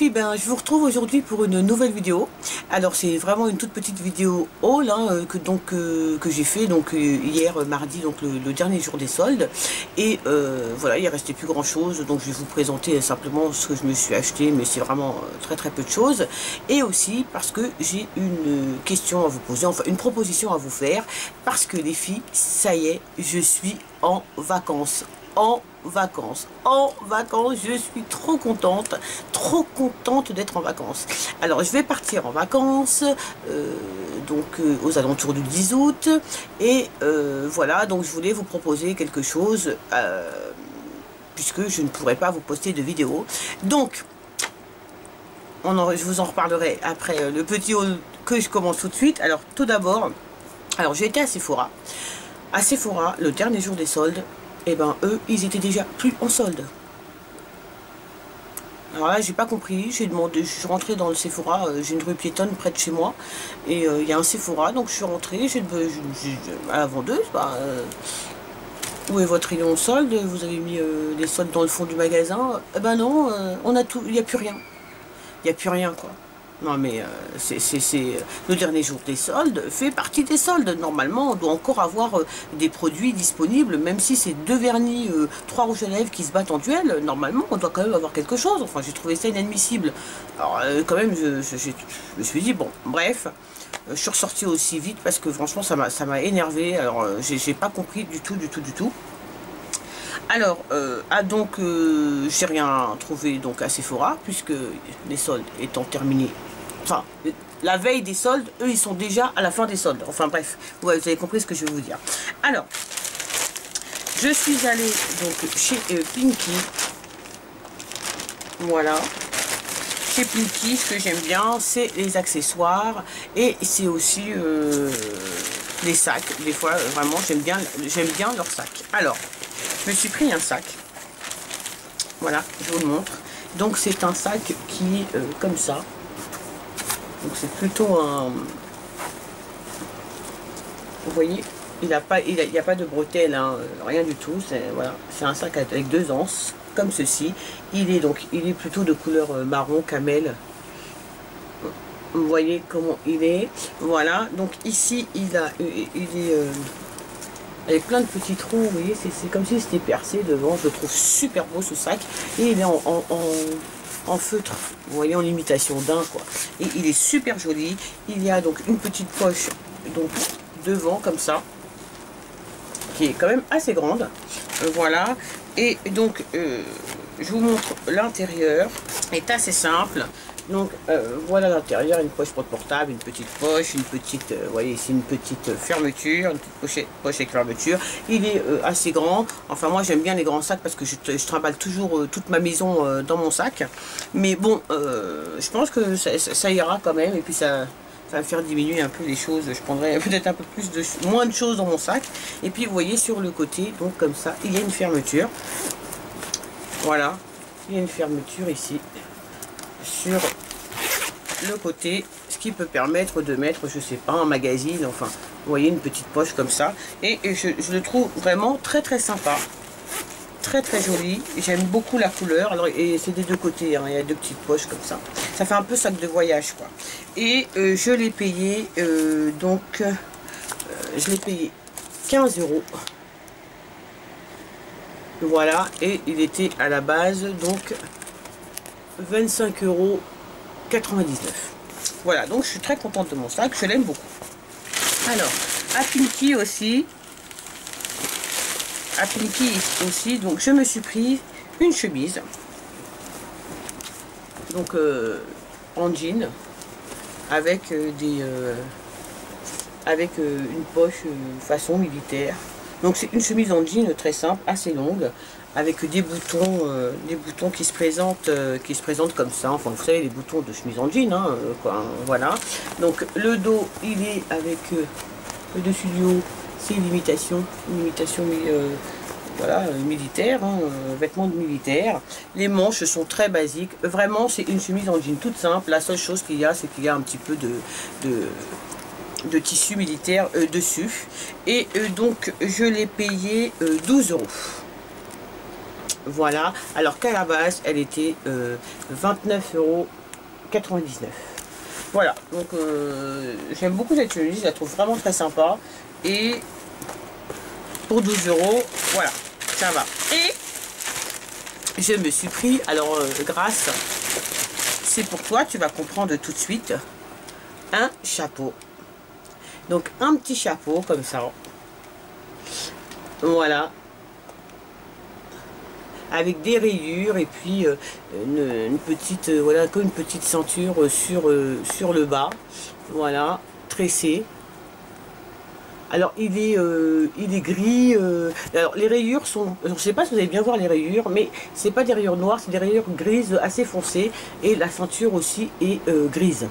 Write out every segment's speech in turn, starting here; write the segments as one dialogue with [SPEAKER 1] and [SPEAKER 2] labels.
[SPEAKER 1] filles, je vous retrouve aujourd'hui pour une nouvelle vidéo. Alors c'est vraiment une toute petite vidéo haul que j'ai fait hier mardi, donc le dernier jour des soldes. Et voilà, il ne restait plus grand chose, donc je vais vous présenter simplement ce que je me suis acheté, mais c'est vraiment très peu de choses. Et aussi parce que j'ai une question à vous poser, enfin une proposition à vous faire, parce que les filles, ça y est, je suis en vacances. Je suis trop contente d'être en vacances. Alors je vais partir en vacances aux alentours du 10 août et voilà, donc je voulais vous proposer quelque chose puisque je ne pourrais pas vous poster de vidéo, donc je vous en reparlerai après le petit haul que je commence tout de suite. Alors tout d'abord, j'ai été à Sephora. À Sephora, le dernier jour des soldes, et eux, ils étaient déjà plus en solde. Alors là, j'ai pas compris, j'ai demandé, je suis rentrée dans le Sephora, j'ai une rue piétonne près de chez moi, et il y a un Sephora, donc je suis rentrée, j'ai à la vendeuse, où est votre rayon solde? Vous avez mis les soldes dans le fond du magasin? Non, on a tout, il n'y a plus rien. Il n'y a plus rien, quoi. Non mais le dernier jour des soldes fait partie des soldes. Normalement on doit encore avoir des produits disponibles, même si c'est 2 vernis, 3 rouges à lèvres qui se battent en duel. Normalement on doit quand même avoir quelque chose. Enfin j'ai trouvé ça inadmissible. Alors quand même je me suis dit bon bref, je suis ressortie aussi vite parce que franchement ça m'a énervé. Alors j'ai pas compris du tout. Alors, j'ai rien trouvé donc à Sephora, puisque les soldes étant terminés. Enfin, la veille des soldes, eux, ils sont déjà à la fin des soldes. Enfin bref, ouais, vous avez compris ce que je vais vous dire. Alors, je suis allée donc chez Pinky. Voilà. Chez Pinky, ce que j'aime bien, c'est les accessoires et c'est aussi les sacs. Des fois, vraiment, j'aime bien leurs sacs. Alors, je me suis pris un sac, voilà, je vous le montre. Donc c'est un sac qui est comme ça, donc c'est plutôt un, vous voyez, il n'y a pas de bretelles, hein, rien du tout. Voilà, c'est un sac avec 2 anses, comme ceci. Il est plutôt de couleur marron camel. Vous voyez comment il est, voilà. Donc ici il est avec plein de petits trous, vous voyez, c'est comme si c'était percé devant. Je le trouve super beau ce sac, et il est en feutre, vous voyez, en imitation d'un, quoi. Et il est super joli. Il y a donc une petite poche donc devant comme ça, qui est quand même assez grande, voilà. Et donc je vous montre l'intérieur, est assez simple. Donc voilà l'intérieur, une poche porte-portable, une petite poche, vous voyez ici une petite fermeture, une petite poche avec fermeture. Il est assez grand. Enfin moi j'aime bien les grands sacs parce que je trimballe toujours toute ma maison dans mon sac. Mais bon, je pense que ça ira quand même, et puis ça va me faire diminuer un peu les choses. Je prendrai peut-être un peu moins de choses dans mon sac. Et puis vous voyez sur le côté, donc comme ça, il y a une fermeture. Voilà, il y a une fermeture ici sur le côté, ce qui peut permettre de mettre, je sais pas, un magazine, enfin, vous voyez, une petite poche comme ça. Et je le trouve vraiment très sympa, très joli. J'aime beaucoup la couleur. Alors, et c'est des deux côtés, hein, il y a 2 petites poches comme ça. Ça fait un peu sac de voyage, quoi. Et je l'ai payé, je l'ai payé 15 €. Voilà, et il était à la base donc 25,99 €. Voilà, donc je suis très contente de mon sac, je l'aime beaucoup. Alors, à Pinky aussi, donc je me suis pris une chemise, donc en jean, avec une poche façon militaire. Donc c'est une chemise en jean très simple, assez longue, avec des boutons qui se présentent comme ça. Enfin vous savez, les boutons de chemise en jean, hein, quoi, voilà. Donc le dos, il est avec le dessus du haut, c'est une imitation voilà, militaire, hein, vêtements de militaire. Les manches sont très basiques, vraiment c'est une chemise en jean toute simple. La seule chose qu'il y a, c'est qu'il y a un petit peu de tissu militaire dessus. Et donc je l'ai payé 12 €. Voilà, alors qu'à la base, elle était 29,99 €. Voilà, donc j'aime beaucoup cette chemise, je la trouve vraiment très sympa. Et pour 12 €, voilà, ça va. Et je me suis pris, alors grâce, c'est pour toi, tu vas comprendre tout de suite, un chapeau. Donc un petit chapeau comme ça. Voilà. Avec des rayures et puis une petite voilà, comme une petite ceinture sur le bas, voilà, tressé. Alors il est gris, alors les rayures sont, je ne sais pas si vous allez bien voir les rayures, mais c'est pas des rayures noires, c'est des rayures grises assez foncées, et la ceinture aussi est grise,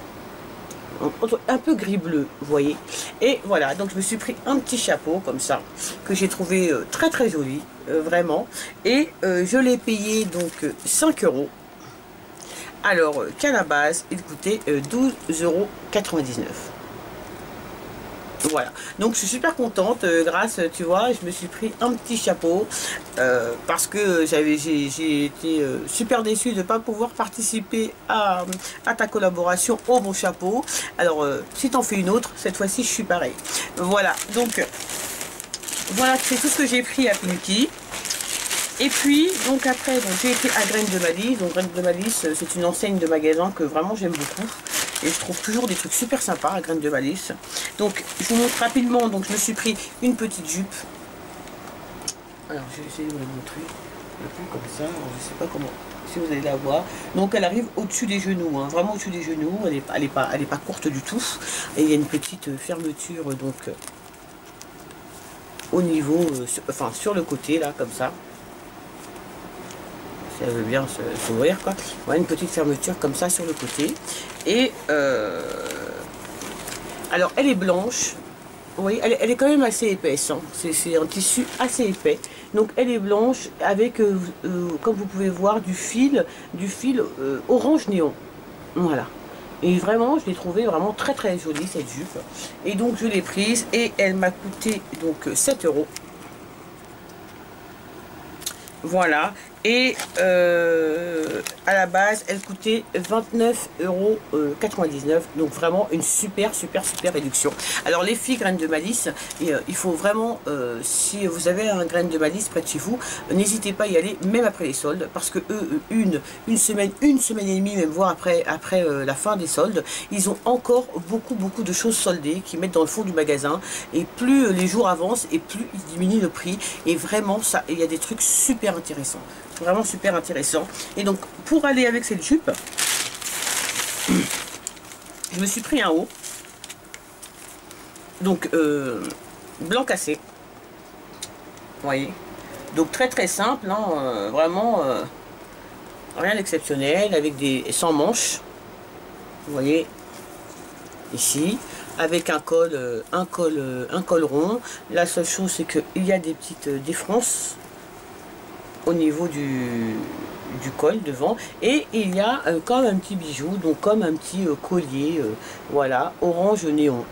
[SPEAKER 1] un peu gris bleu, vous voyez. Et voilà, donc je me suis pris un petit chapeau comme ça que j'ai trouvé très très joli, vraiment, et je l'ai payé donc 5 €, alors qu'à la base il coûtait 12,99 €. Voilà, donc je suis super contente, grâce, tu vois, je me suis pris un petit chapeau, parce que j'ai été super déçue de ne pas pouvoir participer à ta collaboration au bon chapeau. Alors si t'en fais une autre, cette fois-ci je suis pareil. Voilà, donc voilà, c'est tout ce que j'ai pris à Pinky. Et puis, donc après, j'ai été à Graines de Malice. Donc Graines de Malice, c'est une enseigne de magasin que vraiment j'aime beaucoup. Et je trouve toujours des trucs super sympas à Graines de Malice. Donc, je vous montre rapidement. Donc, je me suis pris une petite jupe. Alors, je vais essayer de vous la montrer. Un peu comme ça. Alors, je ne sais pas comment, si vous allez la voir. Donc, elle arrive au-dessus des genoux. Hein, vraiment au-dessus des genoux. Elle est pas courte du tout. Et il y a une petite fermeture, donc, au niveau, enfin, sur le côté, là, comme ça. Si elle veut bien s'ouvrir, quoi. Voilà, une petite fermeture comme ça sur le côté. Et alors elle est blanche, vous voyez, elle est quand même assez épaisse, hein. C'est un tissu assez épais, donc elle est blanche avec comme vous pouvez voir du fil orange néon, voilà. Et vraiment, je l'ai trouvée vraiment très très jolie cette jupe, et donc je l'ai prise et elle m'a coûté donc 7 €. Voilà, et à la base elle coûtait 29,99 €, donc vraiment une super réduction. Alors les filles Graines de Malice, il faut vraiment, si vous avez un Graine de Malice près de chez vous, n'hésitez pas à y aller même après les soldes, parce que eux, une semaine et demie, même voire après la fin des soldes, ils ont encore beaucoup de choses soldées qui mettent dans le fond du magasin, et plus les jours avancent et plus ils diminuent le prix, et vraiment ça, il y a des trucs super intéressants, vraiment super intéressant. Et donc pour aller avec cette jupe, je me suis pris un haut, donc blanc cassé, vous voyez, donc très simple, hein, vraiment rien d'exceptionnel, avec des sans manches, vous voyez ici, avec un col rond. La seule chose, c'est qu'il y a des petites défrances au niveau du col devant, et il y a comme un petit bijou, donc comme un petit collier, voilà, orange néon,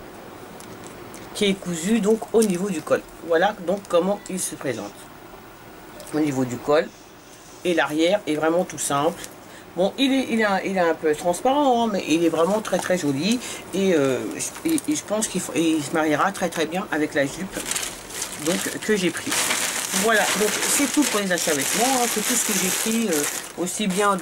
[SPEAKER 1] qui est cousu donc au niveau du col. Voilà donc comment il se présente au niveau du col, et l'arrière est vraiment tout simple. Bon, il est un peu transparent, hein, mais il est vraiment très joli, et je pense qu'il se mariera très bien avec la jupe donc que j'ai pris. Voilà, donc c'est tout pour les achats vêtements, hein, c'est tout ce que j'ai pris, aussi bien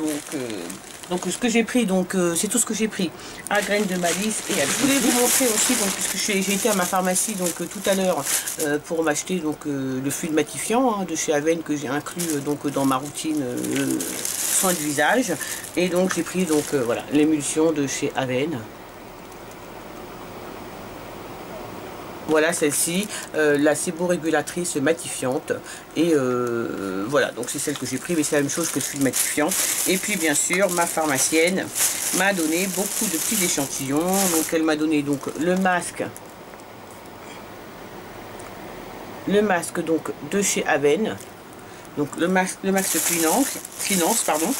[SPEAKER 1] donc ce que j'ai pris, donc c'est tout ce que j'ai pris à Graines de Malice. Et je voulais vous montrer aussi, donc, puisque j'ai été à ma pharmacie donc tout à l'heure pour m'acheter donc le fluide matifiant, hein, de chez Aven, que j'ai inclus donc dans ma routine soin de visage. Et donc j'ai pris donc voilà, l'émulsion de chez Aven. Voilà celle-ci, la séborégulatrice matifiante. Et voilà, donc c'est celle que j'ai pris, mais c'est la même chose que le fluide matifiant. Et puis bien sûr, ma pharmacienne m'a donné beaucoup de petits échantillons. Donc elle m'a donné donc le masque donc de chez Aven. Donc le masque Finance, pardon.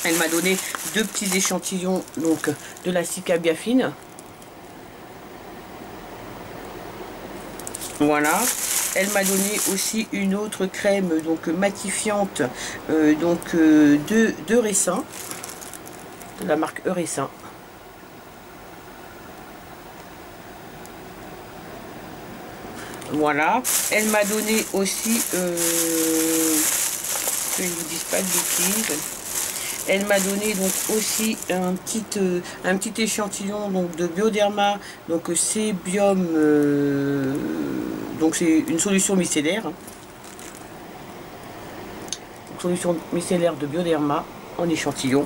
[SPEAKER 1] Elle m'a donné 2 petits échantillons donc de la Cicabiafine. Voilà, elle m'a donné aussi une autre crème donc matifiante de Euressin, de la marque Euressin. Voilà, elle m'a donné aussi, que je ne vous dise pas de bêtises, elle m'a donné donc aussi un petit échantillon donc de Bioderma, donc c'est Biome, donc c'est une solution micellaire, solution micellaire de Bioderma en échantillon.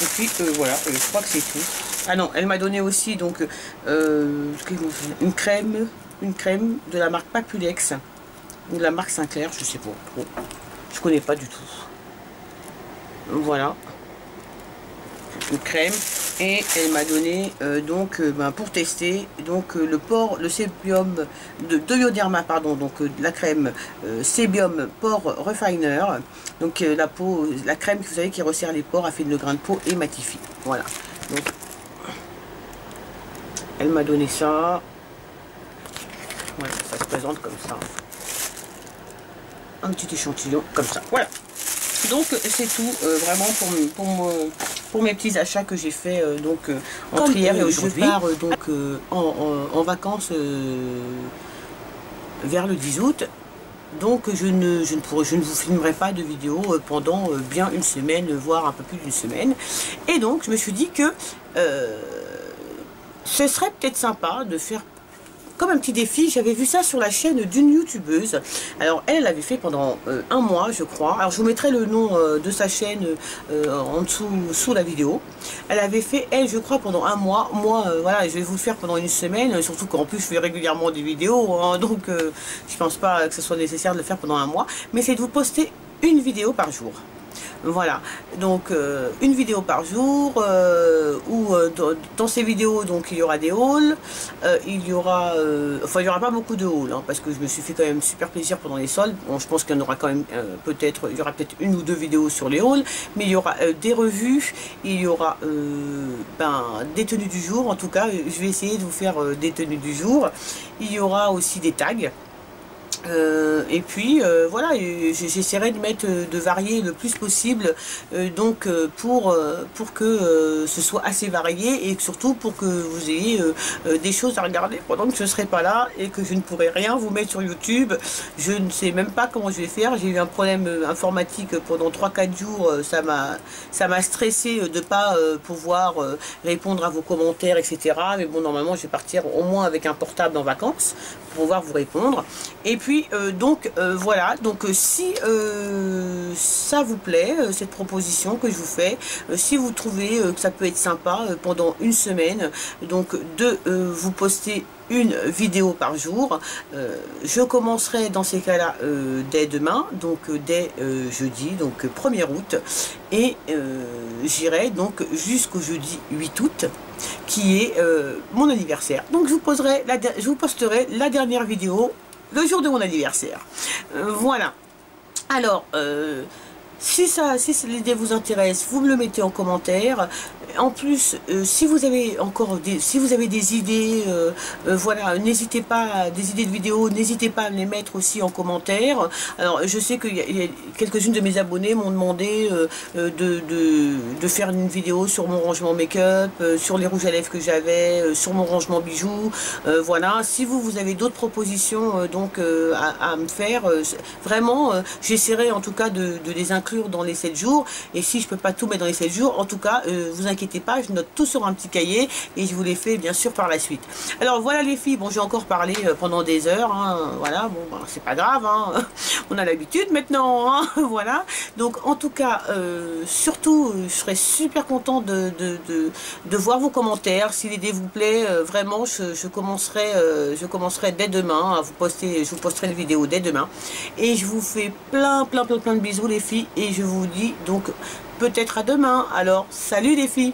[SPEAKER 1] Et puis voilà, je crois que c'est tout. Ah non, elle m'a donné aussi donc une crème de la marque Papulex ou de la marque Sinclair, je sais pas trop, je connais pas du tout. Voilà, une crème. Et elle m'a donné pour tester donc le sébium de Bioderma, pardon, donc la crème sébium pore refiner, donc la crème que vous savez qui resserre les pores, affine le grain de peau et matifie. Voilà, donc elle m'a donné ça. Voilà, ça se présente comme ça, un petit échantillon comme ça. Voilà, donc c'est tout vraiment pour mes petits achats que j'ai fait entre hier et aujourd'hui. Je pars en vacances vers le 10 août. Donc je ne vous filmerai pas de vidéo pendant bien une semaine, voire un peu plus d'une semaine. Et donc je me suis dit que ce serait peut-être sympa de faire comme un petit défi. J'avais vu ça sur la chaîne d'une youtubeuse. Alors elle avait fait pendant un mois je crois. Alors je vous mettrai le nom de sa chaîne en dessous sous la vidéo. Elle avait fait, elle, je crois, pendant un mois. Moi voilà, je vais vous le faire pendant une semaine, surtout qu'en plus je fais régulièrement des vidéos hein, donc je pense pas que ce soit nécessaire de le faire pendant un mois, mais c'est de vous poster une vidéo par jour. Voilà, donc une vidéo par jour où dans ces vidéos donc il y aura des hauls, il y aura enfin il y aura pas beaucoup de hauls hein, parce que je me suis fait quand même super plaisir pendant les soldes. Bon, je pense qu'il y en aura quand même il y aura peut-être une ou deux vidéos sur les hauls, mais il y aura des revues, il y aura des tenues du jour. En tout cas je vais essayer de vous faire des tenues du jour. Il y aura aussi des tags. Et puis voilà, j'essaierai de varier le plus possible pour que ce soit assez varié et surtout pour que vous ayez des choses à regarder pendant que je ne serai pas là et que je ne pourrai rien vous mettre sur YouTube. Je ne sais même pas comment je vais faire. J'ai eu un problème informatique pendant 3-4 jours, ça m'a stressé de ne pas pouvoir répondre à vos commentaires, etc. Mais bon, normalement je vais partir au moins avec un portable en vacances pour pouvoir vous répondre. Et puis voilà, donc si ça vous plaît, cette proposition que je vous fais, si vous trouvez que ça peut être sympa pendant une semaine, donc de vous poster une vidéo par jour, je commencerai dans ces cas-là dès demain, donc dès jeudi, donc 1er août, et j'irai donc jusqu'au jeudi 8 août, qui est mon anniversaire. Donc je vous posterai la dernière vidéo le jour de mon anniversaire. Voilà. Alors, si l'idée vous intéresse, vous me le mettez en commentaire. En plus, si vous avez des idées, voilà, n'hésitez pas, des idées de vidéos, n'hésitez pas à me les mettre aussi en commentaire. Alors, je sais qu'il y a quelques-unes de mes abonnés m'ont demandé de faire une vidéo sur mon rangement make-up, sur les rouges à lèvres que j'avais, sur mon rangement bijoux. Voilà, si vous avez d'autres propositions à me faire, vraiment, j'essaierai en tout cas de les inclure dans les 7 jours. Et si je peux pas tout mettre dans les 7 jours, en tout cas, vous inquiétez pas, je note tout sur un petit cahier et je vous les fais bien sûr par la suite. Alors voilà les filles, bon j'ai encore parlé pendant des heures, hein, voilà, bon ben, c'est pas grave, hein, on a l'habitude maintenant, hein, voilà. Donc en tout cas, surtout, je serais super content de voir vos commentaires. Si l'idée vous plaît, vraiment, je commencerai dès demain à vous poster, je vous posterai une vidéo dès demain. Et je vous fais plein de bisous les filles et je vous dis donc peut-être à demain. Alors salut les filles.